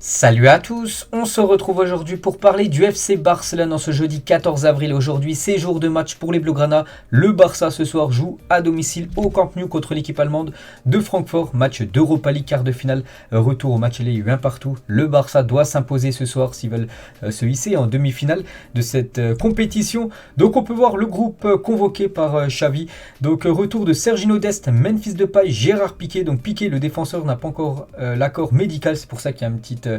Salut à tous, on se retrouve aujourd'hui pour parler du FC Barcelone en ce jeudi 14 avril. Aujourd'hui, c'est jour de match pour les Blaugrana. Le Barça ce soir joue à domicile au Camp Nou contre l'équipe allemande de Francfort. Match d'Europa League quart de finale, retour au match aller 1 partout. Le Barça doit s'imposer ce soir s'ils veulent se hisser en demi-finale de cette compétition. Donc on peut voir le groupe convoqué par Xavi. Donc retour de Sergiño Dest, Memphis Depay, Gérard Piqué. Donc Piqué, le défenseur, n'a pas encore l'accord médical, c'est pour ça qu'il y a une petite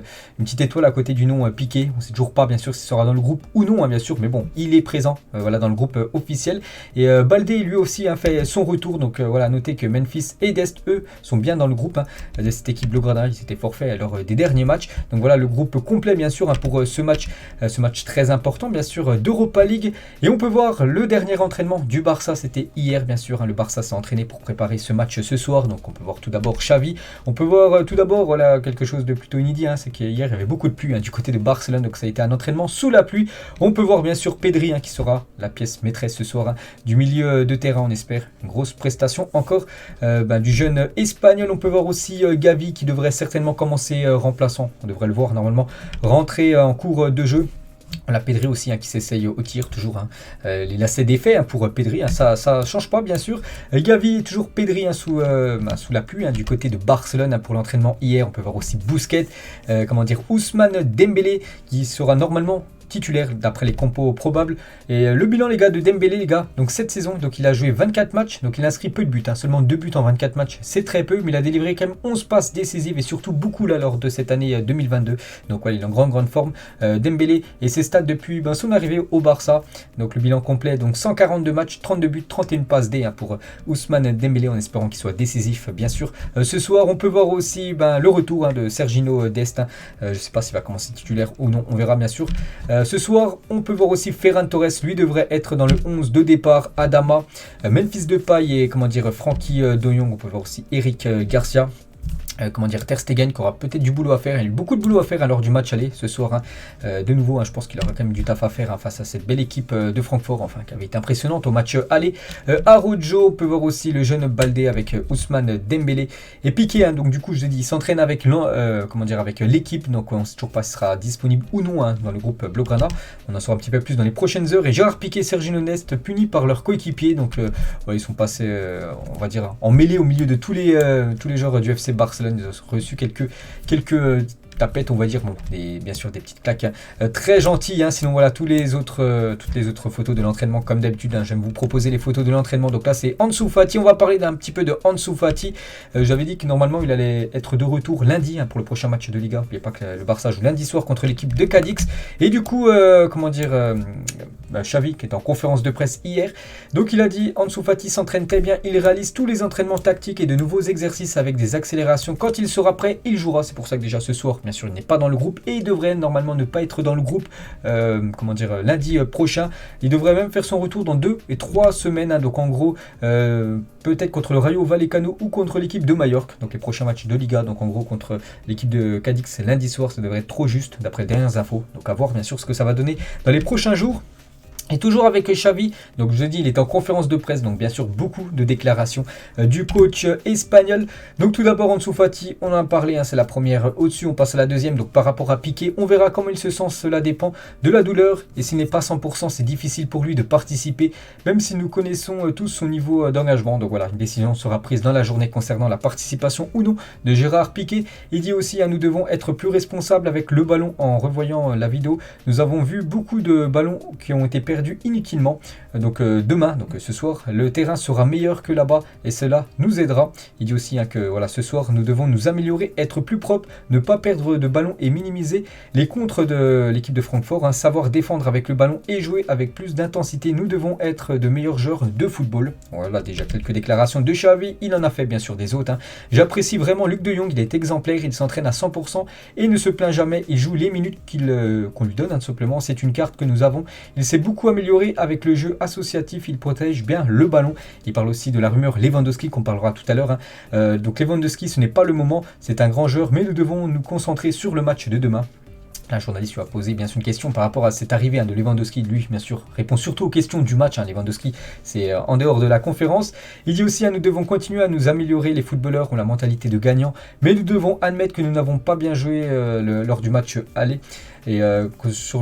étoile à côté du nom Piqué. On ne sait toujours pas bien sûr s'il sera dans le groupe ou non, bien sûr, mais bon, il est présent dans le groupe officiel. Et Baldé lui aussi a fait son retour. Donc notez que Memphis et Dest, eux, sont bien dans le groupe de cette équipe Blaugrana. Ils s'étaient forfaits lors des derniers matchs. Donc voilà le groupe complet bien sûr pour ce match très important bien sûr d'Europa League. Et on peut voir le dernier entraînement du Barça, c'était hier bien sûr. Le Barça s'est entraîné pour préparer ce match ce soir. Donc on peut voir tout d'abord Xavi. On peut voir tout d'abord quelque chose de plutôt inédit, c'est qu'hier il y avait beaucoup de pluie du côté de Barcelone, donc ça a été un entraînement sous la pluie. On peut voir bien sûr Pedri qui sera la pièce maîtresse ce soir du milieu de terrain, on espère. Une grosse prestation encore du jeune espagnol. On peut voir aussi Gavi qui devrait certainement commencer remplaçant. On devrait le voir normalement rentrer en cours de jeu. On a Pedri aussi qui s'essaye au tir toujours. Les lacets défaits pour Pedri, ça change pas bien sûr. Gavi est toujours Pedri sous la pluie du côté de Barcelone pour l'entraînement hier. On peut voir aussi Busquets, Ousmane Dembélé qui sera normalement titulaire d'après les compos probables. Et le bilan les gars de Dembélé les gars, donc cette saison, donc il a joué 24 matchs, donc il a inscrit peu de buts, seulement 2 buts en 24 matchs, c'est très peu, mais il a délivré quand même 11 passes décisives et surtout beaucoup là lors de cette année 2022. Donc il est en grande forme Dembélé et ses stats depuis son arrivée au Barça. Donc le bilan complet, donc 142 matchs, 32 buts, 31 passes D pour Ousmane Dembélé, en espérant qu'il soit décisif bien sûr. Ce soir on peut voir aussi le retour de Sergiño Dest. Je ne sais pas s'il va commencer titulaire ou non, on verra bien sûr. Ce soir, on peut voir aussi Ferran Torres, lui devrait être dans le 11 de départ. Adama, Memphis Depay et Frenkie de Jong. On peut voir aussi Eric Garcia. Ter Stegen qui aura peut-être du boulot à faire. Il a eu beaucoup de boulot à faire lors du match aller ce soir. De nouveau, je pense qu'il aura quand même du taf à faire face à cette belle équipe de Francfort, qui avait été impressionnante au match aller. Araujo, on peut voir aussi le jeune Baldé avec Ousmane Dembélé et Piqué. Donc du coup, je l'ai dit, il s'entraîne avec l'équipe. Donc on ne sait toujours pas s'il sera disponible ou non dans le groupe Blaugrana. On en saura un petit peu plus dans les prochaines heures. Et Gérard Piqué et Sergiño Dest punis par leurs coéquipiers. Donc ils sont passés, en mêlée au milieu de tous les joueurs du FC Barcelone. Ils ont reçu quelques tapettes, on va dire, bien sûr des petites claques très gentilles. Sinon voilà toutes les autres photos de l'entraînement comme d'habitude. J'aime vous proposer les photos de l'entraînement. Donc là c'est Ansu Fati. On va parler d'un petit peu de Ansu Fati. J'avais dit que normalement il allait être de retour lundi pour le prochain match de Liga. N'oubliez pas que le Barça joue lundi soir contre l'équipe de Cadix. Et du coup Xavi qui est en conférence de presse hier. Donc il a dit Ansu Fati s'entraîne très bien. Il réalise tous les entraînements tactiques et de nouveaux exercices avec des accélérations. Quand il sera prêt, il jouera. C'est pour ça que déjà ce soir, bien sûr, il n'est pas dans le groupe et il devrait normalement ne pas être dans le groupe lundi prochain. Il devrait même faire son retour dans 2 et 3 semaines. Donc en gros, peut-être contre le Rayo Vallecano ou contre l'équipe de Majorque. Donc les prochains matchs de Liga. Donc en gros contre l'équipe de Cadix lundi soir, ça devrait être trop juste d'après les dernières infos. Donc à voir bien sûr ce que ça va donner dans les prochains jours. Et toujours avec Xavi, donc je vous ai dit, il est en conférence de presse, donc bien sûr beaucoup de déclarations du coach espagnol. Donc tout d'abord Ansu Fati, on en a parlé, c'est la première au-dessus, on passe à la deuxième. Donc par rapport à Piqué, on verra comment il se sent, cela dépend de la douleur. Et s'il n'est pas 100%, c'est difficile pour lui de participer, même si nous connaissons tous son niveau d'engagement. Donc voilà, une décision sera prise dans la journée concernant la participation ou non de Gérard Piqué. Il dit aussi, nous devons être plus responsables avec le ballon. En revoyant la vidéo, nous avons vu beaucoup de ballons qui ont été perdus inutilement. Donc demain, donc ce soir, le terrain sera meilleur que là-bas et cela nous aidera. Il dit aussi que ce soir, nous devons nous améliorer, être plus propre, ne pas perdre de ballon et minimiser les contres de l'équipe de Francfort. Savoir défendre avec le ballon et jouer avec plus d'intensité. Nous devons être de meilleurs joueurs de football. Voilà déjà quelques déclarations de Xavi. Il en a fait bien sûr des autres. J'apprécie vraiment Luc de Jong, il est exemplaire, il s'entraîne à 100% et ne se plaint jamais. Il joue les minutes qu'on lui donne tout simplement. C'est une carte que nous avons. Il s'est beaucoup amélioré avec le jeu associatif, il protège bien le ballon. Il parle aussi de la rumeur Lewandowski qu'on parlera tout à l'heure. Donc Lewandowski, ce n'est pas le moment, c'est un grand joueur, mais nous devons nous concentrer sur le match de demain. Un journaliste lui a posé bien sûr une question par rapport à cette arrivée de Lewandowski. Lui, bien sûr, répond surtout aux questions du match. Lewandowski, c'est en dehors de la conférence. Il dit aussi nous devons continuer à nous améliorer. Les footballeurs ont la mentalité de gagnant, mais nous devons admettre que nous n'avons pas bien joué lors du match aller. Et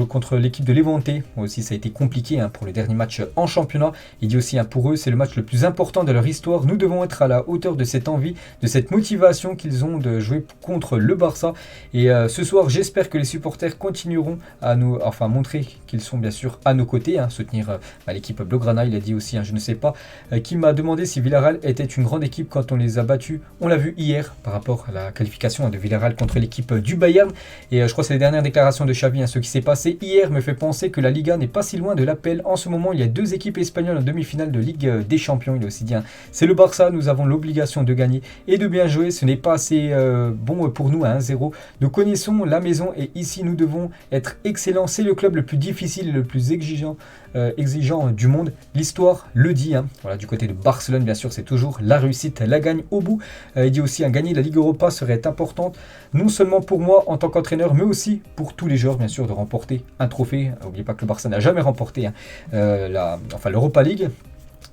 contre l'équipe de Levante, aussi ça a été compliqué pour le dernier match en championnat. Il dit aussi pour eux c'est le match le plus important de leur histoire. Nous devons être à la hauteur de cette envie, de cette motivation qu'ils ont de jouer contre le Barça. Et ce soir j'espère que les supporters continueront à nous, montrer qu'ils sont bien sûr à nos côtés, soutenir l'équipe Blaugrana. Il a dit aussi, je ne sais pas, qui m'a demandé si Villarreal était une grande équipe quand on les a battus. On l'a vu hier par rapport à la qualification de Villarreal contre l'équipe du Bayern. Et je crois que c'est les dernières déclarations de Xavi. Ce qui s'est passé hier me fait penser que la Liga n'est pas si loin de l'appel. En ce moment, il y a 2 équipes espagnoles en demi-finale de Ligue des Champions. Il a aussi dit, c'est le Barça, nous avons l'obligation de gagner et de bien jouer. Ce n'est pas assez bon pour nous à 1-0. Nous connaissons la maison et ici nous devons être excellents. C'est le club le plus difficile et le plus exigeant du monde. L'histoire le dit. Voilà, du côté de Barcelone, bien sûr, c'est toujours la réussite, la gagne au bout. Il dit aussi gagner la Ligue Europa serait importante, non seulement pour moi en tant qu'entraîneur, mais aussi pour tous les joueurs, bien sûr, de remporter un trophée. N'oubliez pas que le Barça n'a jamais remporté l'Europa League.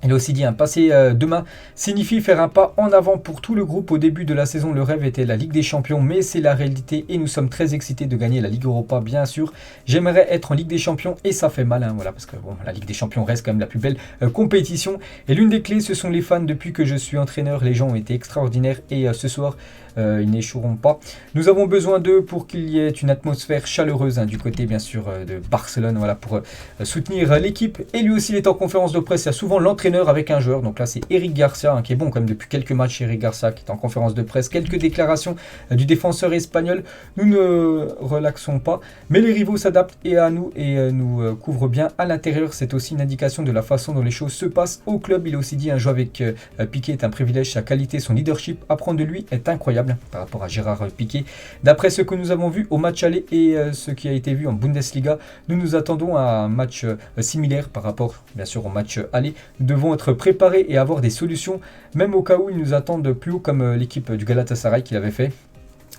Il a aussi dit passer demain signifie faire un pas en avant pour tout le groupe. Au début de la saison, le rêve était la Ligue des Champions, mais c'est la réalité et nous sommes très excités de gagner la Ligue Europa, bien sûr. J'aimerais être en Ligue des Champions et ça fait mal, voilà, parce que la Ligue des Champions reste quand même la plus belle compétition. Et l'une des clés, ce sont les fans. Depuis que je suis entraîneur, les gens ont été extraordinaires et ce soir, ils n'échoueront pas. Nous avons besoin d'eux pour qu'il y ait une atmosphère chaleureuse du côté, bien sûr, de Barcelone, voilà, pour soutenir l'équipe. Et lui aussi, il est en conférence de presse. Il y a souvent l'entraîneur avec un joueur. Donc là, c'est Eric Garcia, qui est bon quand même depuis quelques matchs. Eric Garcia qui est en conférence de presse. Quelques déclarations du défenseur espagnol. Nous ne relaxons pas, mais les rivaux s'adaptent et à nous et nous couvrent bien à l'intérieur. C'est aussi une indication de la façon dont les choses se passent au club. Il a aussi dit un joueur avec Piqué est un privilège. Sa qualité, son leadership, apprendre de lui est incroyable par rapport à Gérard Piqué. D'après ce que nous avons vu au match aller et ce qui a été vu en Bundesliga, nous nous attendons à un match similaire par rapport bien sûr au match aller. Nous devons être préparés et avoir des solutions, même au cas où ils nous attendent plus haut comme l'équipe du Galatasaray qui l'avait fait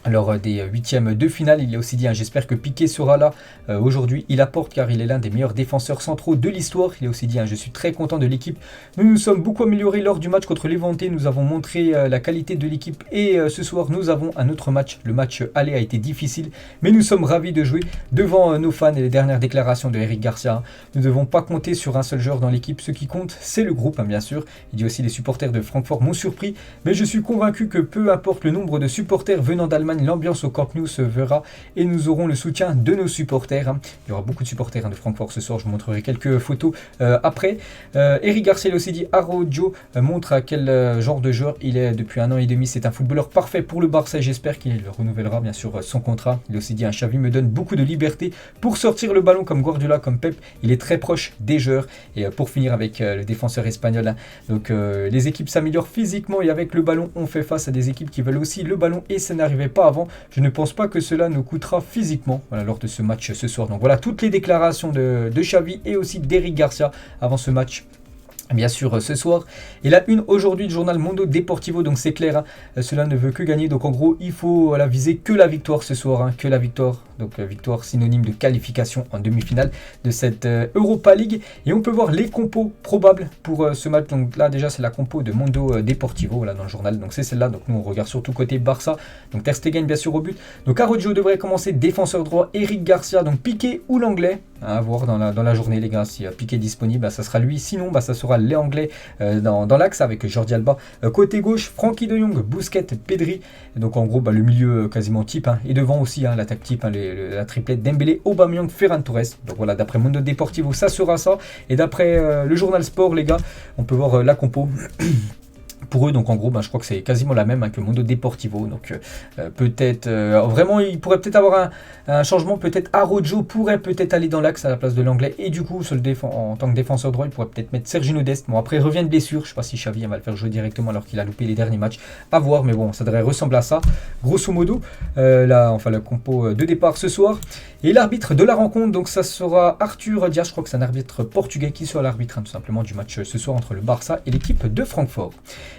lors des huitièmes de finale. Il a aussi dit j'espère que Piqué sera là aujourd'hui. Il apporte car il est l'un des meilleurs défenseurs centraux de l'histoire. Il a aussi dit je suis très content de l'équipe. Nous nous sommes beaucoup améliorés lors du match contre Levante. Nous avons montré la qualité de l'équipe et ce soir nous avons un autre match. Le match aller a été difficile, mais nous sommes ravis de jouer devant nos fans. Et les dernières déclarations de Eric Garcia, nous ne devons pas compter sur un seul joueur dans l'équipe. Ce qui compte, c'est le groupe, bien sûr. Il dit aussi les supporters de Francfort m'ont surpris, mais je suis convaincu que peu importe le nombre de supporters venant d'Allemagne, l'ambiance au Camp Nou se verra et nous aurons le soutien de nos supporters. Il y aura beaucoup de supporters de Francfort ce soir. Je vous montrerai quelques photos après. Eric Garcia aussi dit Araujo montre à quel genre de joueur il est depuis 1 an et demi. C'est un footballeur parfait pour le Barça et j'espère qu'il renouvellera bien sûr son contrat. Il a aussi dit Xavi me donne beaucoup de liberté pour sortir le ballon comme Guardiola, comme Pep. Il est très proche des joueurs. Et pour finir avec le défenseur espagnol, donc les équipes s'améliorent physiquement et avec le ballon on fait face à des équipes qui veulent aussi le ballon et ça n'arrivait pas avant. Je ne pense pas que cela nous coûtera physiquement lors de ce match ce soir. Donc voilà toutes les déclarations de Xavi et aussi d'Eric Garcia avant ce match. Bien sûr ce soir. Et la une aujourd'hui du journal Mundo Deportivo, donc c'est clair, cela ne veut que gagner. Donc en gros il faut viser que la victoire ce soir, que la victoire. Donc victoire synonyme de qualification en demi-finale de cette Europa League. Et on peut voir les compos probables pour ce match. Donc là déjà c'est la compo de Mundo Deportivo dans le journal. Donc c'est celle-là. Donc nous on regarde surtout côté Barça. Donc Ter Stegen bien sûr au but. Donc Araujo devrait commencer défenseur droit. Eric Garcia, donc Piqué ou l'anglais. À voir dans la journée les gars. Si Piqué est disponible, ça sera lui. Sinon ça sera les Anglais dans l'axe avec Jordi Alba. Côté gauche, Frankie de Jong, Busquets, Pedri. Donc en gros le milieu quasiment type. Et devant aussi l'attaque type, la triplette Dembélé, Aubameyang, Ferran Torres. Donc voilà, d'après Mundo Deportivo, ça sera ça. Et d'après le journal Sport, les gars, on peut voir la compo. Pour eux, donc en gros, je crois que c'est quasiment la même que Mundo Deportivo. Donc peut-être, vraiment, il pourrait peut-être avoir un changement. Peut-être Araujo pourrait peut-être aller dans l'axe à la place de l'anglais. Et du coup, en tant que défenseur droit, il pourrait peut-être mettre Sergino Dest. Bon, après, il revient de blessure. Je ne sais pas si Xavi va le faire jouer directement alors qu'il a loupé les derniers matchs. À voir, mais bon, ça devrait ressembler à ça. Grosso modo, le compo de départ ce soir. Et l'arbitre de la rencontre, donc ça sera Arthur Dias. Je crois que c'est un arbitre portugais qui sera l'arbitre, tout simplement, du match ce soir entre le Barça et l'équipe de Francfort.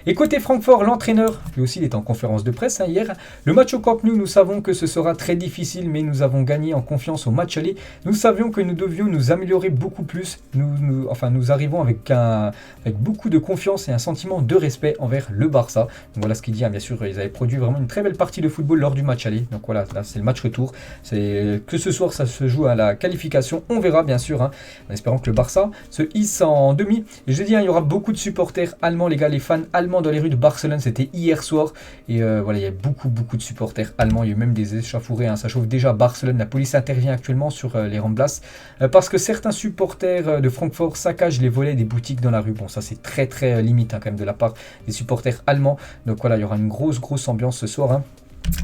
Et côté Francfort, l'entraîneur, lui aussi il était en conférence de presse hier. Le match au Camp Nou, nous savons que ce sera très difficile, mais nous avons gagné en confiance au match aller. Nous savions que nous devions nous améliorer beaucoup plus. Nous arrivons avec beaucoup de confiance et un sentiment de respect envers le Barça. Donc voilà ce qu'il dit, hein. Bien sûr, ils avaient produit vraiment une très belle partie de football lors du match aller. Donc voilà, là c'est le match retour. Que ce soir ça se joue à la qualification, on verra bien sûr, hein, en espérant que le Barça se hisse en demi. Et je dis, hein, il y aura beaucoup de supporters allemands, les gars, les fans allemands dans les rues de Barcelone, c'était hier soir. Et voilà, il y a beaucoup de supporters allemands. Il y a eu même des échauffourées, hein. Ça chauffe déjà à Barcelone. La police intervient actuellement sur les Ramblas parce que certains supporters de Francfort saccagent les volets des boutiques dans la rue. Bon, ça c'est très limite, hein, quand même de la part des supporters allemands. Donc voilà, il y aura une grosse ambiance ce soir, hein,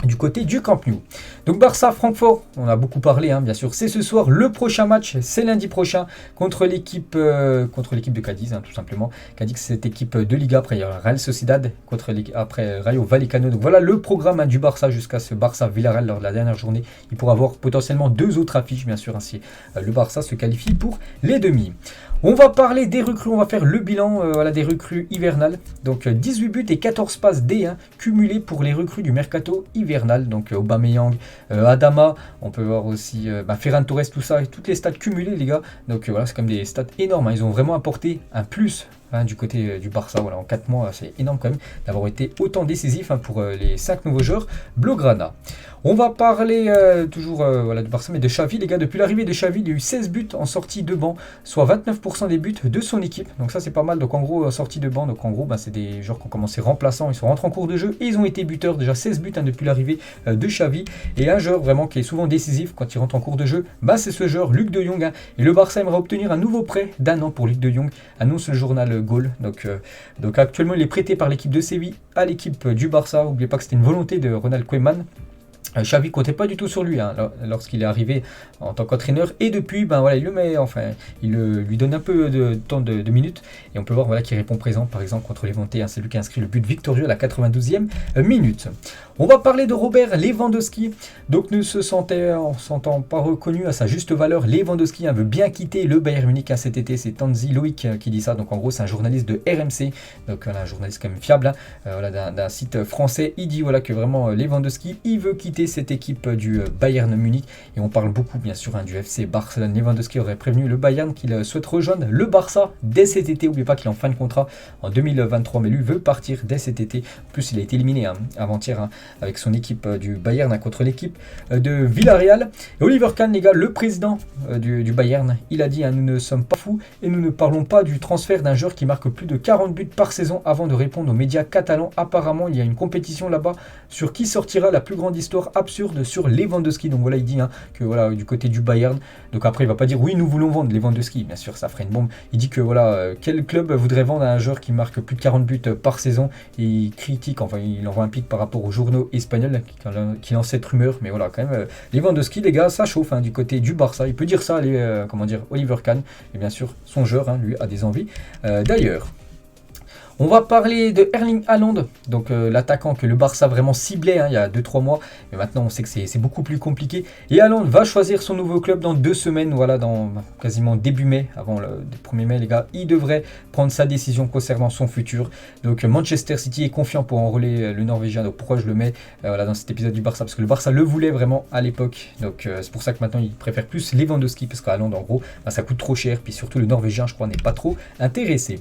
du côté du Camp Nou. Donc Barça-Francfort, on a beaucoup parlé, hein, bien sûr, c'est ce soir. Le prochain match, c'est lundi prochain contre l'équipe de Cadiz, hein, tout simplement. Cadiz, c'est cette équipe de Liga. Après, il y aura Real Sociedad après Rayo Vallecano. Donc voilà le programme, hein, du Barça jusqu'à ce Barça-Villarreal lors de la dernière journée. Il pourra avoir potentiellement 2 autres affiches, bien sûr, ainsi le Barça se qualifie pour les demi. On va parler des recrues, on va faire le bilan voilà, des recrues hivernales. Donc 18 buts et 14 passes D, hein, cumulés pour les recrues du mercato hivernal. Donc Aubameyang, Adama, on peut voir aussi Ferran Torres, tout ça, et toutes les stats cumulées, les gars. Donc voilà, c'est quand même des stats énormes, hein. Ils ont vraiment apporté un plus, hein, du côté du Barça. Voilà, en 4 mois, c'est énorme quand même d'avoir été autant décisif, hein, pour les 5 nouveaux joueurs Blaugrana. On va parler toujours voilà, de Barça, mais de Xavi, les gars. Depuis l'arrivée de Xavi, il y a eu 16 buts en sortie de banc, soit 29% des buts de son équipe. Donc ça, c'est pas mal. Donc en gros, sortie de banc, donc en gros, c'est des joueurs qui ont commencé remplaçants, ils sont rentrés en cours de jeu et ils ont été buteurs. Déjà 16 buts, hein, depuis l'arrivée de Xavi. Et un joueur vraiment qui est souvent décisif quand il rentre en cours de jeu, c'est ce joueur, Luc de Jong, hein. Et le Barça aimerait obtenir un nouveau prêt d'1 an pour Luc de Jong, annonce le journal Goal. Donc actuellement, il est prêté par l'équipe de Séville à l'équipe du Barça. N'oubliez pas que c'était une volonté de Ronald Koeman. Xavi comptait pas du tout sur lui, hein, lorsqu'il est arrivé en tant qu'entraîneur, et depuis voilà, il lui donne un peu de temps de minutes, et on peut voir voilà, qu'il répond présent, par exemple contre Levante, hein, c'est lui qui a inscrit le but victorieux à la 92e minute. On va parler de Robert Lewandowski. Donc ne se sentant pas reconnu à sa juste valeur, Lewandowski, hein, veut bien quitter le Bayern Munich, hein, cet été. C'est Tanzi Loïc qui dit ça. Donc en gros c'est un journaliste de RMC, donc un journaliste quand même fiable, hein, voilà, d'un site français. Il dit voilà, que vraiment Lewandowski il veut quitter cette équipe du Bayern Munich, et on parle beaucoup bien sûr, hein, du FC Barcelone. Lewandowski aurait prévenu le Bayern qu'il souhaite rejoindre le Barça dès cet été. N'oubliez pas qu'il est en fin de contrat en 2023, mais lui veut partir dès cet été. En plus il a été éliminé, hein, avant-hier, hein, avec son équipe du Bayern, hein, contre l'équipe de Villarreal. Et Oliver Kahn, les gars, le président du Bayern, il a dit, hein, nous ne sommes pas fous et nous ne parlons pas du transfert d'un joueur qui marque plus de 40 buts par saison, avant de répondre aux médias catalans. Apparemment il y a une compétition là-bas sur qui sortira la plus grande histoire absurde sur Lewandowski. Donc voilà, il dit, hein, que voilà, du côté du Bayern, donc après il va pas dire oui nous voulons vendre Lewandowski, bien sûr ça ferait une bombe. Il dit que voilà, quel club voudrait vendre un joueur qui marque plus de 40 buts par saison, et il critique, enfin il envoie un pic par rapport aux journaux espagnols qui lancent cette rumeur. Mais voilà, quand même Lewandowski, les gars, ça chauffe, hein, du côté du Barça. Il peut dire ça, Oliver Kahn, et bien sûr son joueur, hein, lui a des envies d'ailleurs. On va parler de Erling Haaland, donc l'attaquant que le Barça vraiment ciblait, hein, il y a 2-3 mois, mais maintenant on sait que c'est beaucoup plus compliqué. Et Haaland va choisir son nouveau club dans 2 semaines, voilà, dans quasiment début mai, avant le 1er mai, les gars. Il devrait prendre sa décision concernant son futur. Donc Manchester City est confiant pour enrôler le Norvégien. Donc pourquoi je le mets voilà, dans cet épisode du Barça? Parce que le Barça le voulait vraiment à l'époque. Donc c'est pour ça que maintenant il préfère plus Lewandowski, parce qu'Haaland en gros ça coûte trop cher, puis surtout le Norvégien je crois n'est pas trop intéressé.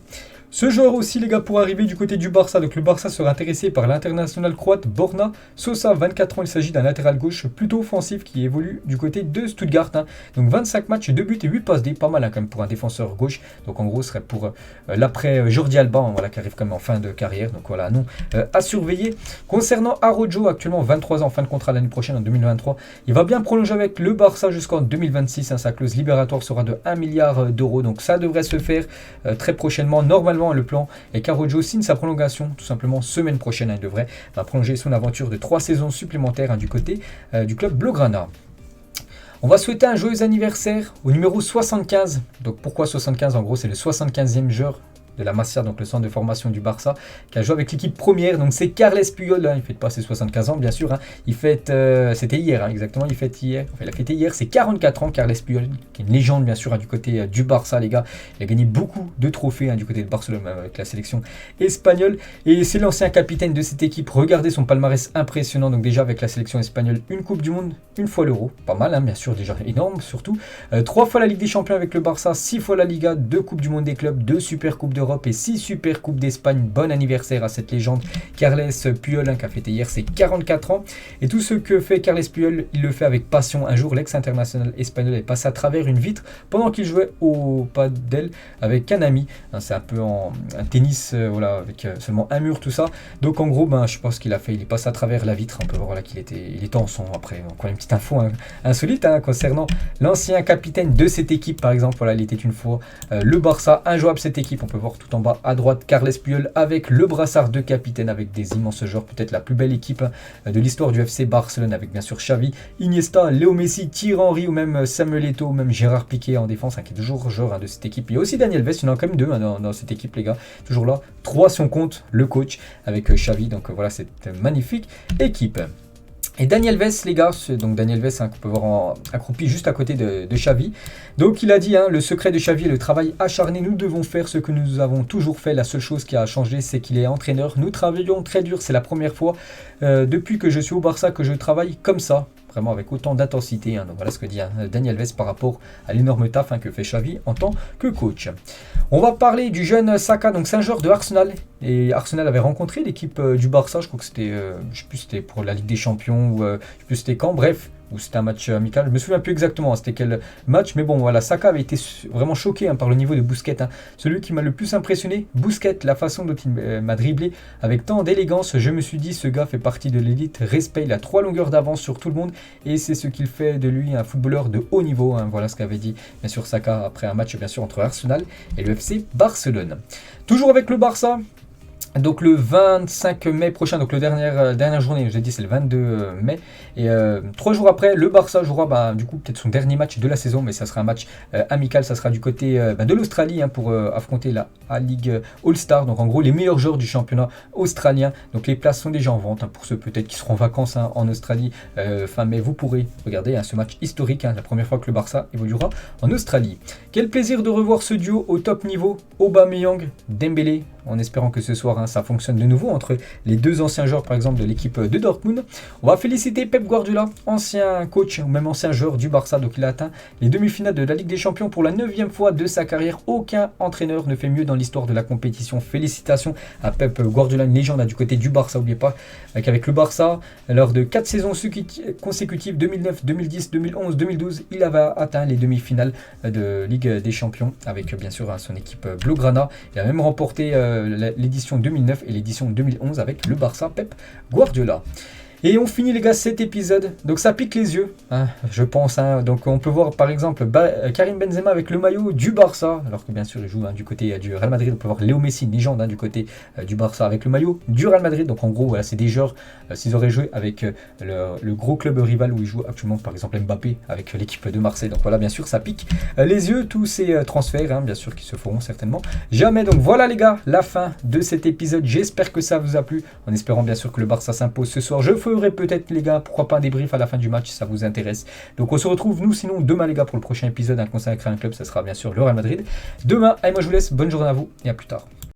Ce joueur aussi, les gars, pour arriver du côté du Barça. Donc le Barça sera intéressé par l'international croate Borna Sosa, 24 ans. Il s'agit d'un latéral gauche plutôt offensif qui évolue du côté de Stuttgart, hein. Donc 25 matchs, 2 buts et 8 passes D, pas mal, hein, quand même pour un défenseur gauche. Donc en gros ce serait pour l'après Jordi Alba, hein, voilà, qui arrive quand même en fin de carrière. Donc voilà, non à surveiller. Concernant Araujo, actuellement 23 ans, fin de contrat l'année prochaine en 2023. Il va bien prolonger avec le Barça jusqu'en 2026, hein. Sa clause libératoire sera de 1 milliard d'euros. Donc ça devrait se faire très prochainement. Normalement le plan est qu'Araujo signe sa prolongation tout simplement semaine prochaine, hein. Il devrait prolonger son aventure de 3 saisons supplémentaires, hein, du côté du club Blaugrana. On va souhaiter un joyeux anniversaire au numéro 75. Donc pourquoi 75? En gros c'est le 75e joueur de la Masia, donc le centre de formation du Barça, qui a joué avec l'équipe première. Donc c'est Carles Puyol, hein, il ne fête pas ses 75 ans bien sûr, hein, il fête, c'était hier, hein, exactement, il a fêté hier, c'est 44 ans, Carles Puyol, qui est une légende bien sûr, hein, du côté du Barça les gars, il a gagné beaucoup de trophées, hein, du côté de Barcelone avec la sélection espagnole, et c'est l'ancien capitaine de cette équipe. Regardez son palmarès impressionnant, donc déjà avec la sélection espagnole, une Coupe du Monde, une fois l'Euro, pas mal, hein, bien sûr, déjà énorme surtout, 3 fois la Ligue des Champions avec le Barça, 6 fois la Liga, 2 Coupes du Monde des clubs, 2 Super Coupes d'Europe et 6 Super Coupes d'Espagne. Bon anniversaire à cette légende Carles Puyol, hein, qui a fêté hier ses 44 ans, et tout ce que fait Carles Puyol, il le fait avec passion. Un jour, l'ex-international espagnol est passé à travers une vitre pendant qu'il jouait au padel avec un ami, hein, c'est un peu un tennis, voilà, avec seulement un mur, tout ça. Donc en gros, je pense qu'il est passé à travers la vitre. On peut voir là qu'il était en son. Après, encore une petite info, hein, insolite, hein, concernant l'ancien capitaine de cette équipe, par exemple. Voilà, il était une fois le Barça, injouable cette équipe. On peut voir tout en bas à droite Carles Puyol avec le brassard de capitaine, avec des immenses joueurs, peut-être la plus belle équipe, hein, de l'histoire du FC Barcelone, avec bien sûr Xavi, Iniesta, Léo Messi, Thierry Henry ou même Samuel Eto'o, ou même Gérard Piqué en défense, hein, qui est toujours joueur, hein, de cette équipe. Il y a aussi Dani Alves, il y en a quand même 2, hein, dans cette équipe les gars, toujours là, 3 si on compte le coach avec Xavi. Donc voilà cette magnifique équipe. Et Dani Alves les gars, donc Dani Alves, hein, qu'on peut voir accroupi juste à côté de Xavi. Donc il a dit, hein, le secret de Xavi est le travail acharné, nous devons faire ce que nous avons toujours fait, la seule chose qui a changé c'est qu'il est entraîneur, nous travaillons très dur, c'est la première fois depuis que je suis au Barça que je travaille comme ça, vraiment avec autant d'intensité, hein. Donc voilà ce que dit, hein, Dani Alves par rapport à l'énorme taf, hein, que fait Xavi en tant que coach. On va parler du jeune Saka, donc c'est un joueur de Arsenal, et Arsenal avait rencontré l'équipe du Barça, je crois que c'était, je sais plus c'était pour la Ligue des Champions, ou je sais plus c'était quand, bref, ou c'était un match amical, je me souviens plus exactement c'était quel match, mais bon voilà, Saka avait été vraiment choqué, hein, par le niveau de Busquets, hein. Celui qui m'a le plus impressionné, Busquets, la façon dont il m'a dribblé avec tant d'élégance, je me suis dit ce gars fait partie de l'élite, respect, il a 3 longueurs d'avance sur tout le monde, et c'est ce qu'il fait de lui un footballeur de haut niveau, hein. Voilà ce qu'avait dit bien sûr Saka après un match bien sûr entre Arsenal et le FC Barcelone. Toujours avec le Barça, donc le 25 mai prochain, donc la dernière journée, je l'ai dit c'est le 22 mai, et 3 jours après, le Barça jouera du coup peut-être son dernier match de la saison, mais ça sera un match amical, ça sera du côté de l'Australie, hein, pour affronter la A-League All-Star, donc en gros les meilleurs joueurs du championnat australien. Donc les places sont déjà en vente, hein, pour ceux peut-être qui seront en vacances, hein, en Australie fin mai, vous pourrez regarder, hein, ce match historique, hein, la première fois que le Barça évoluera en Australie. Quel plaisir de revoir ce duo au top niveau, Aubameyang, Dembélé, en espérant que ce soir, hein, ça fonctionne de nouveau entre les 2 anciens joueurs par exemple de l'équipe de Dortmund. On va féliciter Pep Guardiola, ancien coach ou même ancien joueur du Barça, donc il a atteint les demi-finales de la Ligue des Champions pour la 9e fois de sa carrière. Aucun entraîneur ne fait mieux dans l'histoire de la compétition. Félicitations à Pep Guardiola, une légende, du côté du Barça. N'oubliez pas qu'avec le Barça, lors de 4 saisons consécutives, 2009, 2010, 2011, 2012, il avait atteint les demi-finales de Ligue des Champions avec bien sûr son équipe Blaugrana. Il a même remporté l'édition 2009 et l'édition 2011 avec le Barça Pep Guardiola. Et on finit les gars cet épisode, donc ça pique les yeux, hein, je pense, hein. Donc on peut voir par exemple Karim Benzema avec le maillot du Barça, alors que bien sûr il joue, hein, du côté du Real Madrid. On peut voir Léo Messi, une légende, hein, du côté du Barça avec le maillot du Real Madrid. Donc en gros voilà, c'est des joueurs, s'ils auraient joué avec le gros club rival où ils jouent actuellement, par exemple Mbappé avec l'équipe de Marseille. Donc voilà, bien sûr ça pique les yeux, tous ces transferts, hein, bien sûr qui se feront certainement jamais. Donc voilà les gars, la fin de cet épisode, j'espère que ça vous a plu, en espérant bien sûr que le Barça s'impose ce soir. Je ferai peut-être les gars, pourquoi pas un débrief à la fin du match si ça vous intéresse. Donc on se retrouve nous sinon demain les gars pour le prochain épisode, consacré à un club, ça sera bien sûr le Real Madrid. Demain, allez moi je vous laisse, bonne journée à vous et à plus tard.